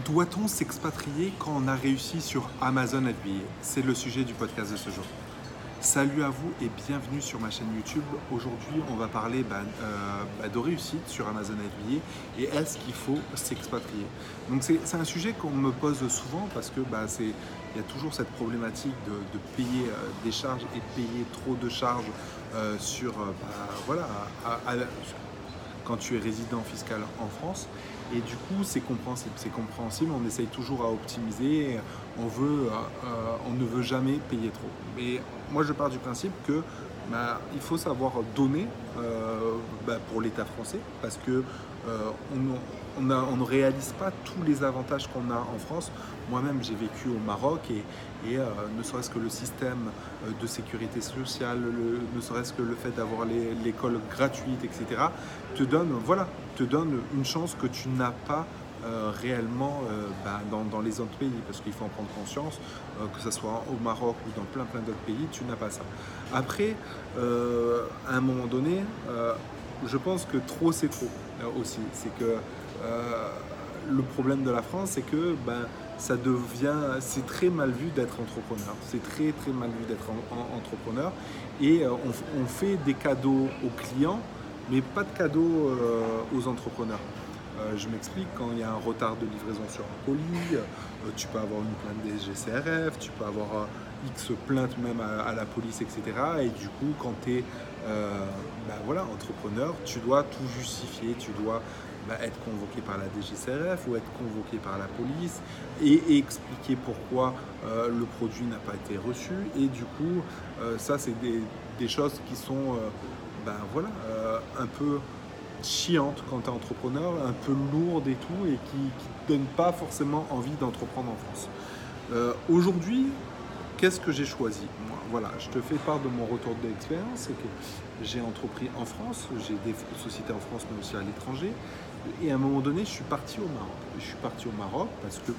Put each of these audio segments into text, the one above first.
Doit-on s'expatrier quand on a réussi sur Amazon FBA? C'est le sujet du podcast de ce jour. Salut à vous et bienvenue sur ma chaîne YouTube. Aujourd'hui, on va parler de réussite sur Amazon FBA et est-ce qu'il faut s'expatrier? Donc c'est un sujet qu'on me pose souvent parce que il y a toujours cette problématique de payer des charges et de payer trop de charges sur quand tu es résident fiscal en France. Et du coup, c'est compréhensible. C'est compréhensible. On essaye toujours à optimiser. On ne veut jamais payer trop. Mais moi, je pars du principe que il faut savoir donner pour l'État français parce que on ne réalise pas tous les avantages qu'on a en France. Moi-même, j'ai vécu au Maroc et ne serait-ce que le système de sécurité sociale, ne serait-ce que le fait d'avoir l'école gratuite, etc., te donne une chance que tu n'as pas réellement dans les autres pays, parce qu'il faut en prendre conscience, que ce soit au Maroc ou dans plein d'autres pays, tu n'as pas ça. Après, à un moment donné, je pense que trop c'est trop aussi. C'est que le problème de la France, c'est que c'est très mal vu d'être entrepreneur. C'est très mal vu d'être entrepreneur. Et on fait des cadeaux aux clients, mais pas de cadeaux aux entrepreneurs. Je m'explique, quand il y a un retard de livraison sur un colis, tu peux avoir une plainte des GCRF, tu peux avoir X plaintes même à la police, etc. Et du coup, quand tu es entrepreneur, tu dois tout justifier, tu dois être convoqué par la DGCRF ou être convoqué par la police et expliquer pourquoi le produit n'a pas été reçu. Et du coup, ça, c'est des choses qui sont un peu chiante quand tu es entrepreneur, un peu lourde et tout, et qui ne te donne pas forcément envie d'entreprendre en France. Aujourd'hui, qu'est-ce que j'ai choisi? Moi, voilà, je te fais part de mon retour d'expérience, c'est que j'ai entrepris en France, j'ai des sociétés en France mais aussi à l'étranger, et à un moment donné, je suis parti au Maroc. Je suis parti au Maroc parce que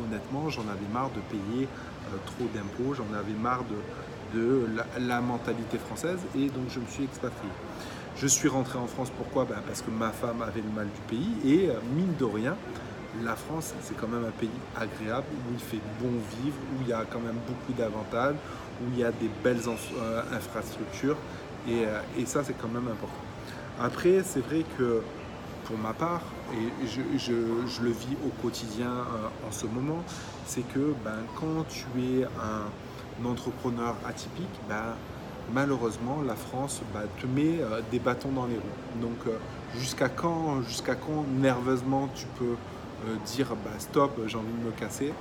honnêtement, j'en avais marre de payer trop d'impôts, j'en avais marre de la mentalité française, et donc je me suis expatrié. Je suis rentré en France, pourquoi? Parce que ma femme avait le mal du pays et mine de rien, la France, c'est quand même un pays agréable, où il fait bon vivre, où il y a quand même beaucoup d'avantages, où il y a des belles infrastructures et ça, c'est quand même important. Après, c'est vrai que pour ma part, et je le vis au quotidien en ce moment, c'est que quand tu es un entrepreneur atypique, malheureusement, la France te met des bâtons dans les roues. Donc, jusqu'à quand nerveusement tu peux dire stop, j'ai envie de me casser?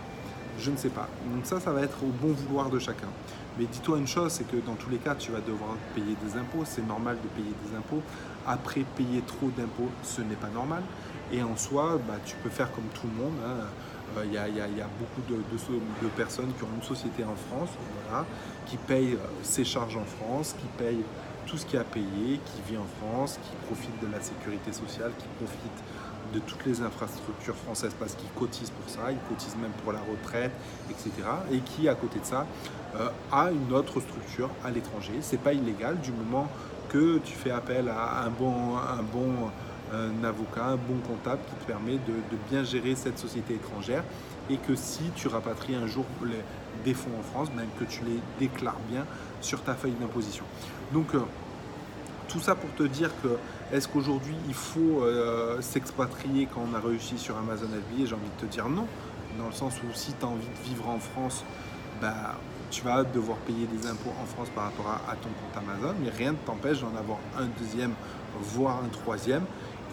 Je ne sais pas. Donc ça va être au bon vouloir de chacun. Mais dis-toi une chose, c'est que dans tous les cas, tu vas devoir payer des impôts. C'est normal de payer des impôts. Après, payer trop d'impôts, ce n'est pas normal. Et en soi, tu peux faire comme tout le monde, hein. Il y a beaucoup de personnes qui ont une société en France, voilà, qui payent ses charges en France, qui payent tout ce qu'il y a à payer, qui vit en France, qui profite de la sécurité sociale, qui profite de toutes les infrastructures françaises parce qu'ils cotisent pour ça, ils cotisent même pour la retraite, etc. Et qui, à côté de ça, a une autre structure à l'étranger. C'est pas illégal du moment que tu fais appel à un bon avocat, un bon comptable qui te permet de bien gérer cette société étrangère, et que si tu rapatries un jour des fonds en France, que tu les déclares bien sur ta feuille d'imposition. Donc tout ça pour te dire que est-ce qu'aujourd'hui il faut s'expatrier quand on a réussi sur Amazon FBA? J'ai envie de te dire non, dans le sens où si tu as envie de vivre en France, tu vas devoir payer des impôts en France par rapport à ton compte Amazon, mais rien ne t'empêche d'en avoir un deuxième, voire un troisième,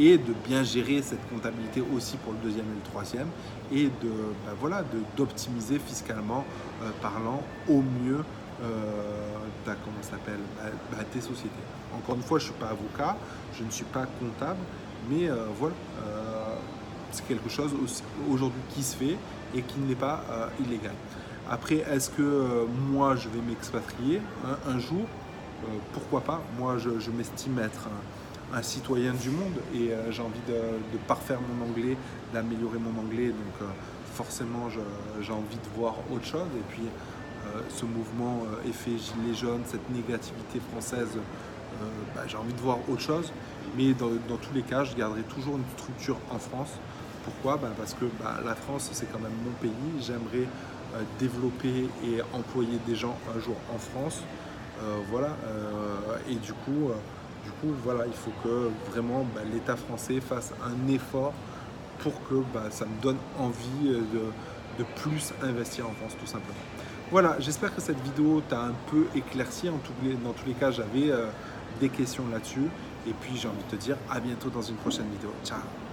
et de bien gérer cette comptabilité aussi pour le deuxième et le troisième, et d'optimiser fiscalement parlant au mieux tes sociétés. Encore une fois, je ne suis pas avocat, je ne suis pas comptable, mais c'est quelque chose aujourd'hui qui se fait et qui n'est pas illégal. Après, est-ce que moi je vais m'expatrier un jour? Pourquoi pas? Moi je m'estime être un citoyen du monde et j'ai envie de parfaire mon anglais, d'améliorer mon anglais, donc forcément j'ai envie de voir autre chose. Et puis ce mouvement effet gilet jaune, cette négativité française, j'ai envie de voir autre chose. Mais dans tous les cas, je garderai toujours une structure en France Pourquoi? Parce que la France, c'est quand même mon pays. J'aimerais développer et employer des gens un jour en France. Voilà. Et voilà, il faut que vraiment l'État français fasse un effort pour que ça me donne envie de plus investir en France, tout simplement. Voilà, j'espère que cette vidéo t'a un peu éclairci. Dans tous les cas, j'avais des questions là-dessus. Et puis, j'ai envie de te dire à bientôt dans une prochaine vidéo. Ciao!